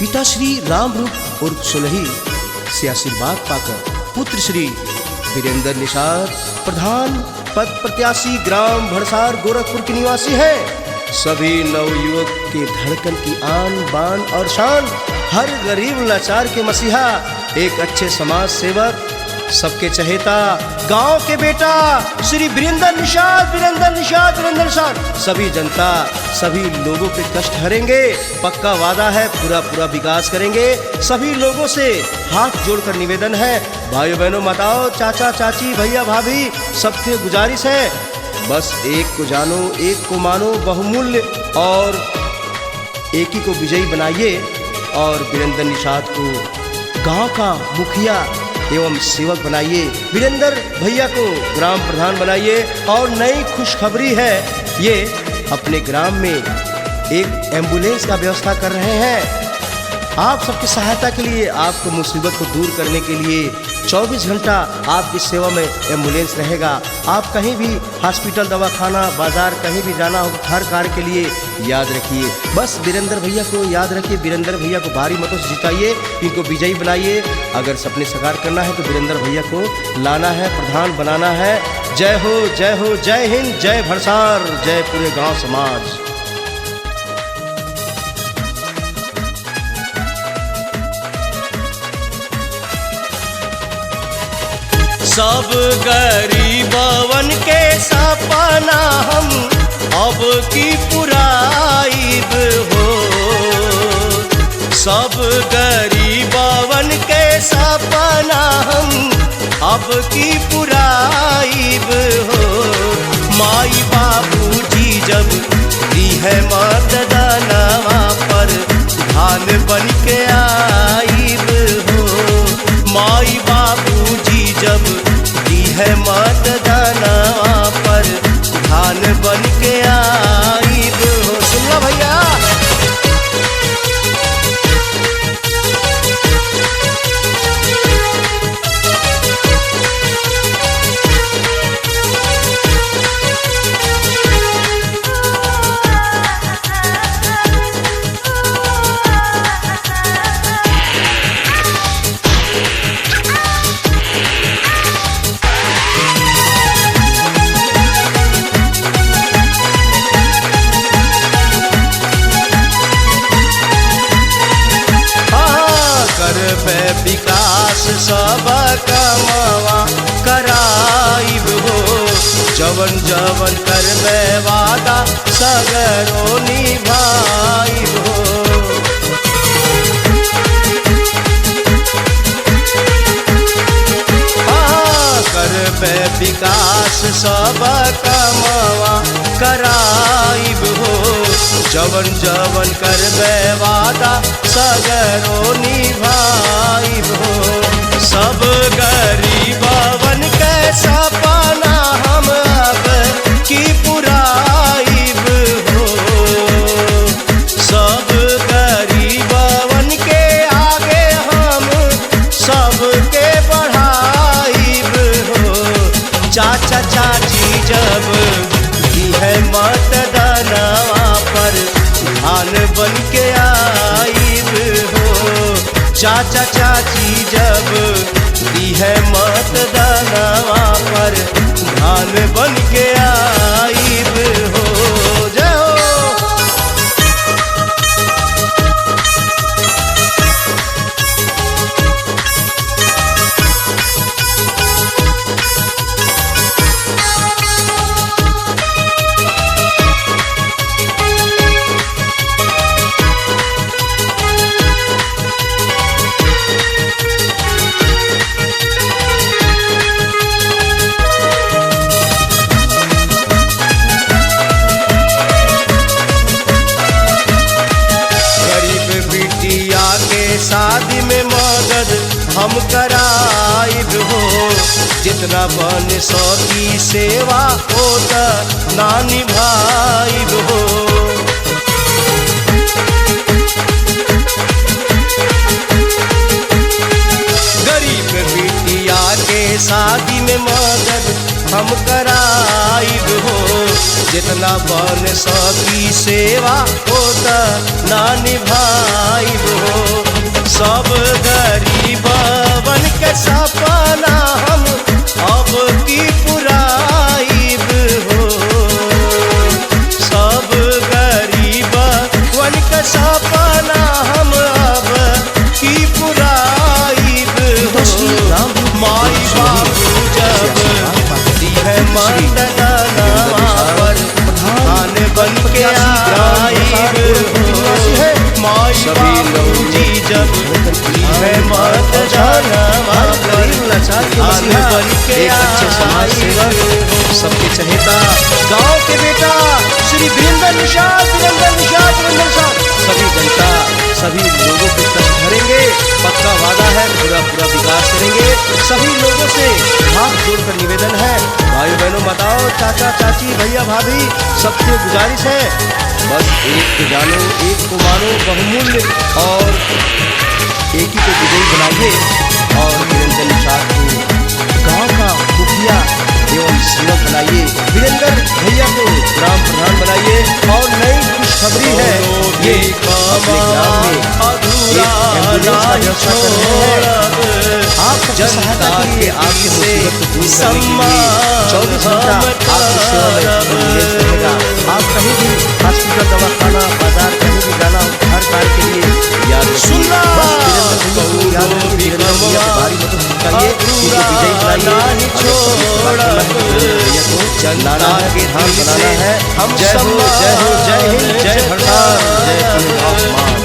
पिता श्री रामरूप उर्फ सुलही से आशीर्वाद पाकर पुत्र श्री वीरेंद्र निषाद प्रधान पद प्रत्याशी ग्राम भड़सार गोरखपुर के निवासी हैं। सभी नवयुवक के धड़कन की आन बान और शान, हर गरीब लाचार के मसीहा, एक अच्छे समाज सेवक, सबके चहेता, गांव के बेटा श्री वीरेंद्र निषाद, वीरेंद्र निषाद, वीरेंद्र निषाद। सभी जनता, सभी लोगों के कष्ट हरेंगे, पक्का वादा है, पूरा पूरा विकास करेंगे। सभी लोगों से हाथ जोड़कर निवेदन है, भाइयों बहनों माताओं चाचा चाची भैया भाभी, सबसे गुजारिश है, बस एक को जानो, एक को मानो, बहुमूल्य और एक ही को विजयी बनाइए और वीरेंद्र निषाद को गांव का मुखिया एवं सेवक बनाइए। वीरेंद्र भैया को ग्राम प्रधान बनाइए। और नई खुशखबरी है, ये अपने ग्राम में एक एम्बुलेंस का व्यवस्था कर रहे हैं। आप सबकी सहायता के लिए, आपको मुसीबत को दूर करने के लिए 24 घंटा आपकी सेवा में एम्बुलेंस रहेगा। आप कहीं भी हॉस्पिटल, दवाखाना, बाजार, कहीं भी जाना हो, हर कार्य के लिए याद रखिए, बस वीरेंद्र भैया को याद रखिए। वीरेंद्र भैया को भारी मतों से जिताइए, इनको विजयी बनाइए। अगर सपने साकार करना है तो वीरेंद्र भैया को लाना है, प्रधान बनाना है। जय हो, जय हो, जय हिंद, जय भड़सार, जय पूरे गाँव समाज। सब गरीबवन के सपना हम अब की पुराइब हो, सब गरीबवन के सपना हम अब की पुराइब हो। माई बाबूजी जब दी है मतदानवा पर धान बन के आइब हो, माई बाबूजी जब दी है मतदानवा पर धान बन के आइब हो। सुन लो भैया, विकास सब कमावा कराइब हो, जवन जवन करबे वादा सगरो निभाइब हो। करबे विकास सब कमावा कराइब हो, जवन जवन करबे वादा सगरो निभाइब हो। सब गरीबवन के सपना हम अब की पुराइब हो, सब गरीबवन के आगे हम सबके बढ़ाइब हो। चाचा चाची जब दी है मतदानवा पर धान बन के आइब हो, चाचा चाची जब दी है मतदानवा पर धान बन के आइब हो। जय हो। शादी में मदद हम कराइब हो, जितना बन सकी सेवा होता ना निभाइब हो। गरीब बिटिया के शादी में मदद हम कराइब हो, जितना बन सकी सेवा होता ना निभाइब हो। सब गरीबन के सपना हम अब की पुराइब हो। सब गरीबन के सपना हम अब की पुराइब हो। माई बाबू जब है मंडना पर धान बन के आइब हो। माई बाबू जी जब है मंडना पर धान बन के आइब हो। सबके चहेता गांव के बेटा श्री वीरेंद्र निषाद सभी जनता सभी लोगों के कष्ट भरेंगे। पक्का वादा है, पूरा विकास करेंगे। सभी लोगों से हाथ जोड़कर निवेदन है, भाई बहनों माताओं चाचा चाची भैया भाभी सबसे गुजारिश है, बस एक को जानो एक को मानो बहुमूल्य और एक ही को विजयी बनाइए और वीरेंद्र निषाद को गाँव का मुखिया एवं सेवक बनाइए। वीरेंद्र भैया को ग्राम प्रधान बनाइए। और नई खुशखबरी है, ये अपने ग्राम में एक एम्बुलेंस का व्यवस्था कर रहे हैं। आप सबकी सहायता के लिए आपकी मुसीबत को दूर करने के लिए 24 घंटा आपकी सेवा में एम्बुलेंस रहेगा। आप कहीं भी हॉस्पिटल दवाखाना बाजार कहीं भी जाना हो हर कार्य के लिए याद सुनना भारी मदद चाहिए। विजयी बनाइए जनता के धाम बनाना है। हम जय हो जय हो जय हिंद जय भारत जय हिंद।